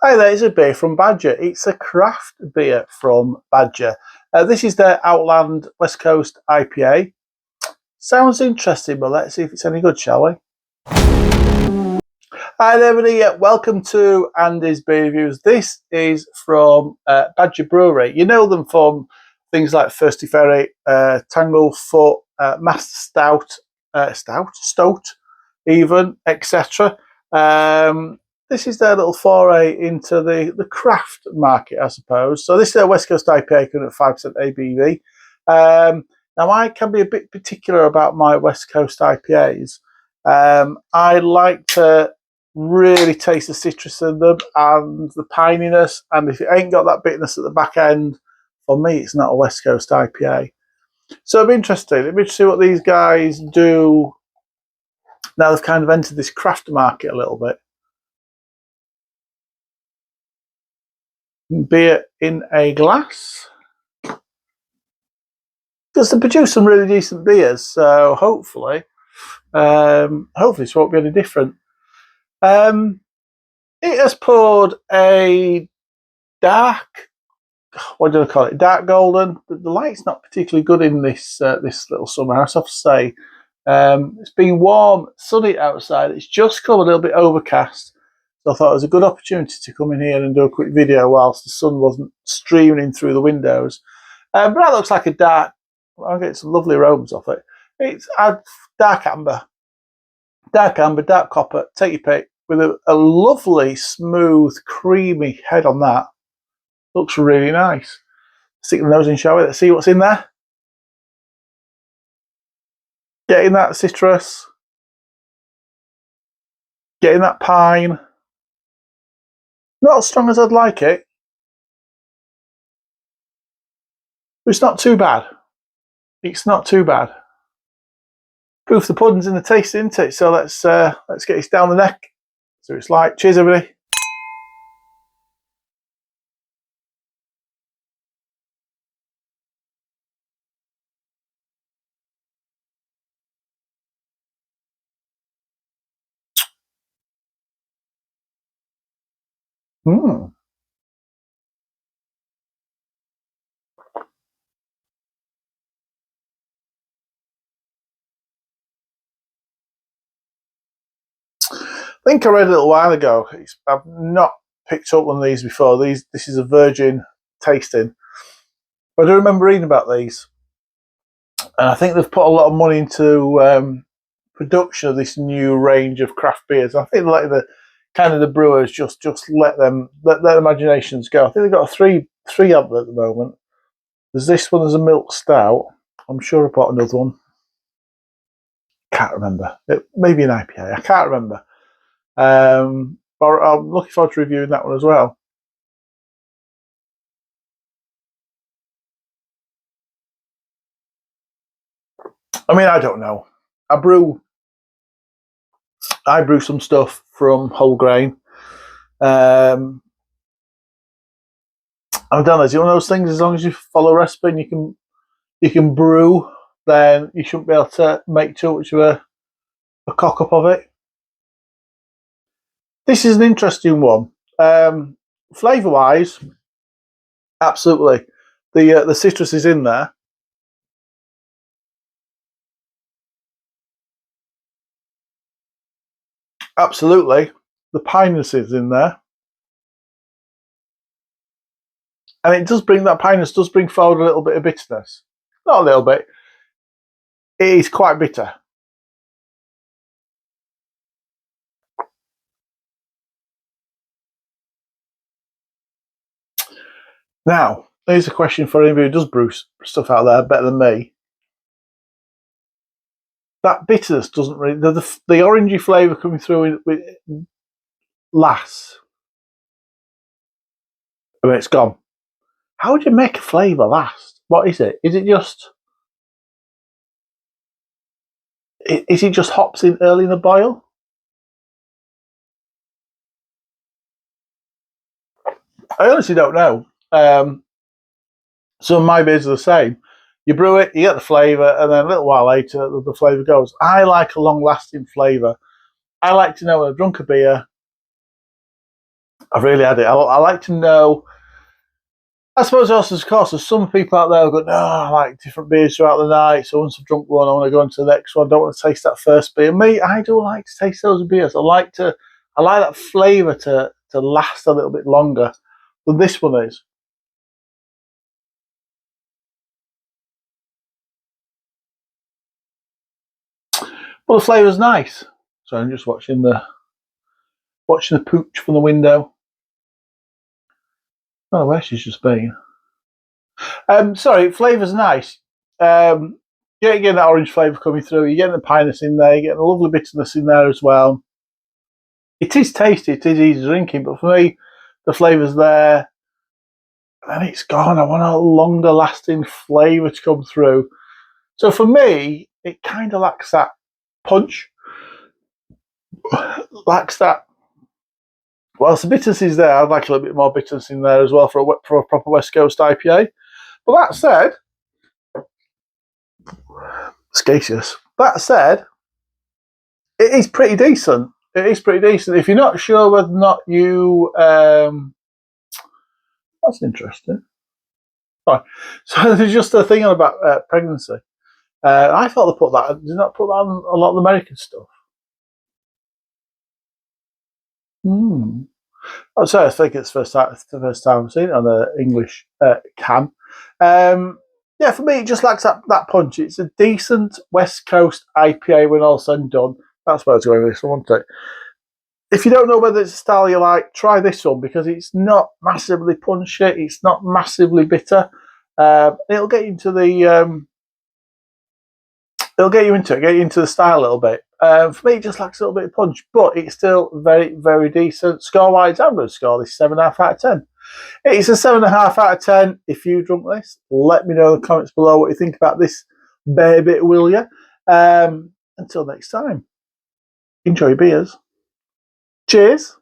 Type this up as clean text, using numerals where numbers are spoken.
Hi there, it's a beer from Badger. It's a craft beer from Badger. This is their Outland West Coast IPA. Sounds interesting, but let's see if it's any good, shall we? Hi there, everybody. Welcome to Andy's Beer Reviews. This is from Badger Brewery. You know them from things like Thirsty Ferry, Tanglefoot, Master Stout, even, etc. This is their little foray into the craft market, I suppose. So this is their West Coast IPA coming at 5% ABV. Now, I can be a bit particular about my West Coast IPAs. I like to really taste the citrus in them and the pininess. And if it ain't got that bitterness at the back end, for me, it's not a West Coast IPA. So I'm interested. I'm interested to see what these guys do now they've kind of entered this craft market a little bit. Beer in a glass, because they produce some really decent beers. So hopefully this won't be any different. It has poured a dark, what do I call it? Dark golden. The light's not particularly good in this this little summer house, I have to say. It's been warm, sunny outside. It's just come a little bit overcast. So I thought it was a good opportunity to come in here and do a quick video whilst the sun wasn't streaming in through the windows. But that looks like a dark, I'll get some lovely aromas off it. It's dark amber, dark copper, take your pick, with a lovely, smooth, creamy head on that. Looks really nice. Stick the nose in, shall we? Let's see what's in there. Getting that citrus, getting that pine. Not as strong as I'd like it, but it's not too bad. It's not too bad. Proof the pudding's in the taste, isn't it? So let's get this down the neck. So it's like, cheers, everybody. Mm. I think I read a little while ago. I've not picked up one of these before. This is a virgin tasting. But I do remember reading about these, and I think they've put a lot of money into production of this new range of craft beers. I think like the brewers just let their imaginations go. I think they've got three of them at the moment. There's this one. There's a milk stout. I'm sure I bought another one. Can't remember. Maybe an IPA. I can't remember. But I'm looking forward to reviewing that one as well. I mean, I don't know. I brew some stuff from whole grain. I've done this. You know those things. As long as you follow a recipe and you can brew, then you shouldn't be able to make too much of a cock up of it. This is an interesting one. Flavour wise, absolutely. The citrus is in there. Absolutely. The pineness is in there. And it does bring that pineness, does bring forward a little bit of bitterness. Not a little bit. It is quite bitter. Now, here's a question for anybody who does brew stuff out there better than me. That bitterness doesn't really, the orangey flavour coming through with last. I mean, it's gone. How would you make a flavour last? What is it? Is it just hops in early in the boil? I honestly don't know. Some of my beers are the same. You brew it, you get the flavour, and then a little while later, the flavour goes. I like a long-lasting flavour. I like to know when I've drunk a beer, I've really had it. I like to know. I suppose also, of course, there's some people out there who go, no, I like different beers throughout the night. So once I've drunk one, I want to go into the next one. I don't want to taste that first beer. Me, I do like to taste those beers. I like that flavour to last a little bit longer than this one is. Well, the flavour's nice. So I'm just watching the pooch from the window. Oh, where she's just been. Sorry, flavour's nice. You're getting that orange flavour coming through. You're getting the pinus in there. You're getting a lovely bitterness in there as well. It is tasty. It is easy drinking, but for me, the flavour's there, and it's gone. I want a longer lasting flavour to come through. So for me, it kind of lacks that punch, lacks that. Whilst the bitterness is there, I'd like a little bit more bitterness in there as well for a proper West Coast IPA. But that said, Scasius. That said, it is pretty decent. It is pretty decent. If you're not sure whether or not you, that's interesting. Right. So there's just a thing about pregnancy. I thought they put that. Did not put that on a lot of the American stuff. Hmm. So I think it's the first time I've seen it on the English can. Yeah, for me, it just lacks that punch. It's a decent West Coast IPA when all said and done. That's where I was going with this one, wasn't it? If you don't know whether it's a style you like, try this one because it's not massively punchy. It's not massively bitter. It'll get you into get you into the style a little bit. For me, it just lacks a little bit of punch, but it's still very, very decent. Score-wise, I'm going to score this 7.5 out of 10. It's a 7.5 out of 10. If you drunk this, let me know in the comments below what you think about this baby, will you? Until next time, enjoy your beers. Cheers.